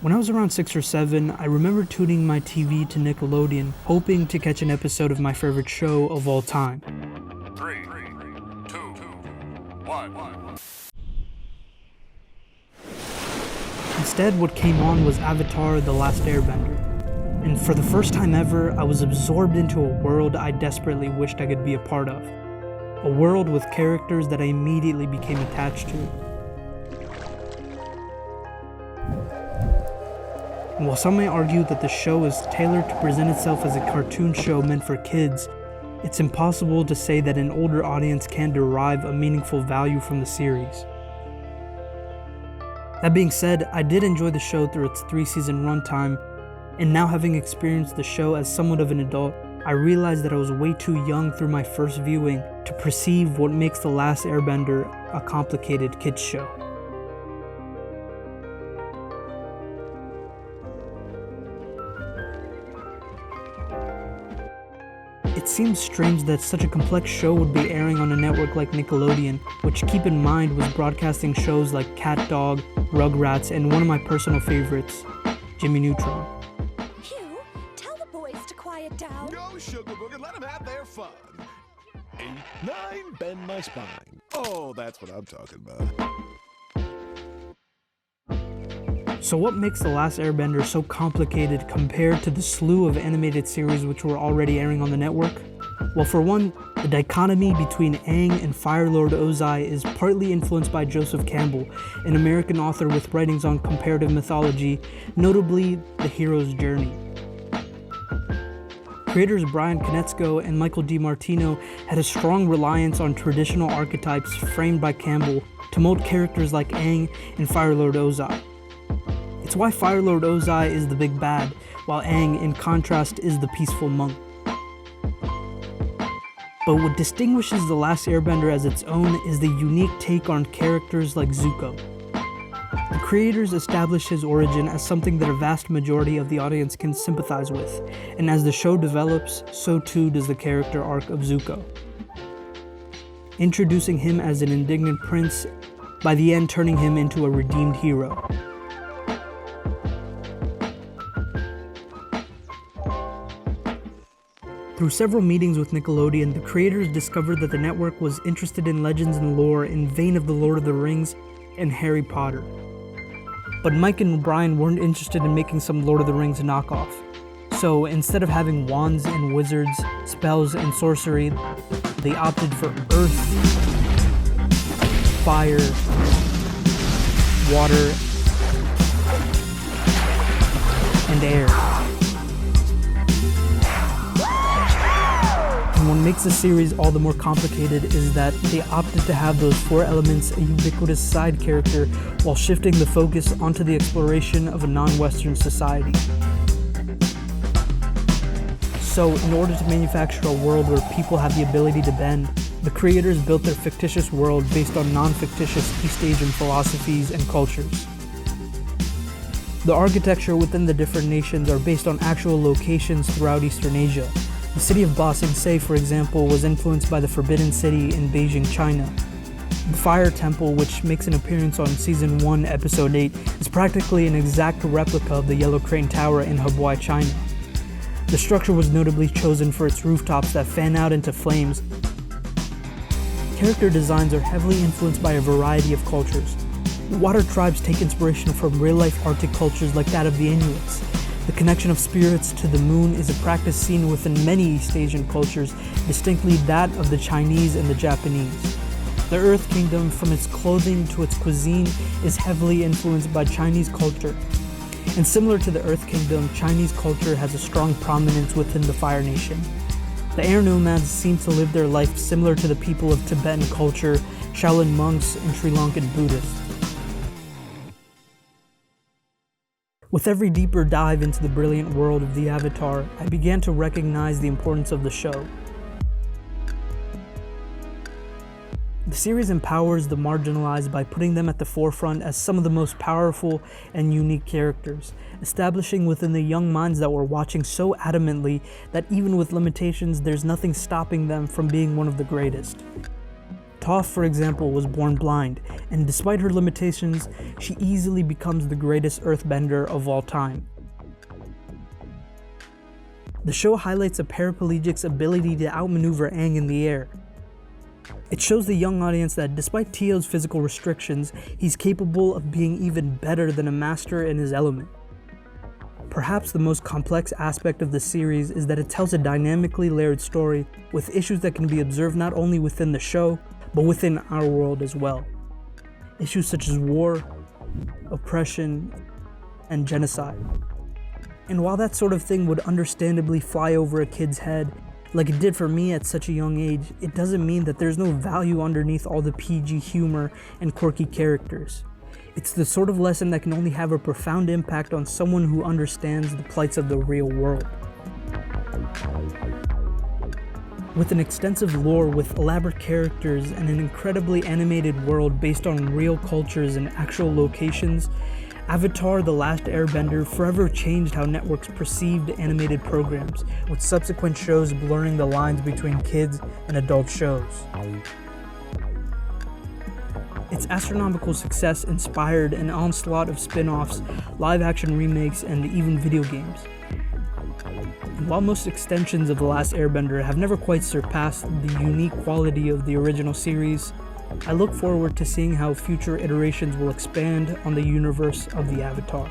When I was around 6 or 7, I remember tuning my TV to Nickelodeon, hoping to catch an episode of my favorite show of all time. 3, 2, 1. Instead, what came on was Avatar: The Last Airbender. And for the first time ever, I was absorbed into a world I desperately wished I could be a part of. A world with characters that I immediately became attached to. And while some may argue that the show is tailored to present itself as a cartoon show meant for kids, it's impossible to say that an older audience can derive a meaningful value from the series. That being said, I did enjoy the show through its 3-season runtime, and now having experienced the show as somewhat of an adult, I realized that I was way too young through my first viewing to perceive what makes The Last Airbender a complicated kids show. It seems strange that such a complex show would be airing on a network like Nickelodeon, which, keep in mind, was broadcasting shows like Cat Dog, Rugrats, and one of my personal favorites, Jimmy Neutron. Hugh, tell the boys to quiet down. Go, Sugar Booger, let them have their fun. 8, 9, bend my spine. Oh, that's what I'm talking about. So what makes The Last Airbender so complicated compared to the slew of animated series which were already airing on the network? Well, for one, the dichotomy between Aang and Fire Lord Ozai is partly influenced by Joseph Campbell, an American author with writings on comparative mythology, notably The Hero's Journey. Creators Brian Konietzko and Michael DiMartino had a strong reliance on traditional archetypes framed by Campbell to mold characters like Aang and Fire Lord Ozai. It's why Fire Lord Ozai is the big bad, while Aang, in contrast, is the peaceful monk. But what distinguishes The Last Airbender as its own is the unique take on characters like Zuko. The creators establish his origin as something that a vast majority of the audience can sympathize with, and as the show develops, so too does the character arc of Zuko. Introducing him as an indignant prince, by the end turning him into a redeemed hero. Through several meetings with Nickelodeon, the creators discovered that the network was interested in legends and lore in vein of The Lord of the Rings and Harry Potter. But Mike and Brian weren't interested in making some Lord of the Rings knockoff. So instead of having wands and wizards, spells and sorcery, they opted for earth, fire, water, and air. And what makes the series all the more complicated is that they opted to have those 4 elements a ubiquitous side character while shifting the focus onto the exploration of a non-Western society. So, in order to manufacture a world where people have the ability to bend, the creators built their fictitious world based on non-fictitious East Asian philosophies and cultures. The architecture within the different nations are based on actual locations throughout Eastern Asia. The city of Ba Sing Se, for example, was influenced by the Forbidden City in Beijing, China. The Fire Temple, which makes an appearance on Season 1, Episode 8, is practically an exact replica of the Yellow Crane Tower in Hebei, China. The structure was notably chosen for its rooftops that fan out into flames. Character designs are heavily influenced by a variety of cultures. The Water Tribes take inspiration from real-life Arctic cultures like that of the Inuits. The connection of spirits to the moon is a practice seen within many East Asian cultures, distinctly that of the Chinese and the Japanese. The Earth Kingdom, from its clothing to its cuisine, is heavily influenced by Chinese culture. And similar to the Earth Kingdom, Chinese culture has a strong prominence within the Fire Nation. The air nomads seem to live their life similar to the people of Tibetan culture, Shaolin monks, and Sri Lankan Buddhists. With every deeper dive into the brilliant world of the Avatar, I began to recognize the importance of the show. The series empowers the marginalized by putting them at the forefront as some of the most powerful and unique characters, establishing within the young minds that were watching so adamantly that even with limitations, there's nothing stopping them from being one of the greatest. Toph, for example, was born blind, and despite her limitations, she easily becomes the greatest earthbender of all time. The show highlights a paraplegic's ability to outmaneuver Aang in the air. It shows the young audience that despite Tio's physical restrictions, he's capable of being even better than a master in his element. Perhaps the most complex aspect of the series is that it tells a dynamically layered story with issues that can be observed not only within the show, but within our world as well. Issues such as war, oppression, and genocide. And while that sort of thing would understandably fly over a kid's head, like it did for me at such a young age, it doesn't mean that there's no value underneath all the PG humor and quirky characters. It's the sort of lesson that can only have a profound impact on someone who understands the plights of the real world. With an extensive lore with elaborate characters and an incredibly animated world based on real cultures and actual locations, Avatar: The Last Airbender forever changed how networks perceived animated programs, with subsequent shows blurring the lines between kids and adult shows. Its astronomical success inspired an onslaught of spin-offs, live-action remakes, and even video games. And while most extensions of The Last Airbender have never quite surpassed the unique quality of the original series, I look forward to seeing how future iterations will expand on the universe of the Avatar.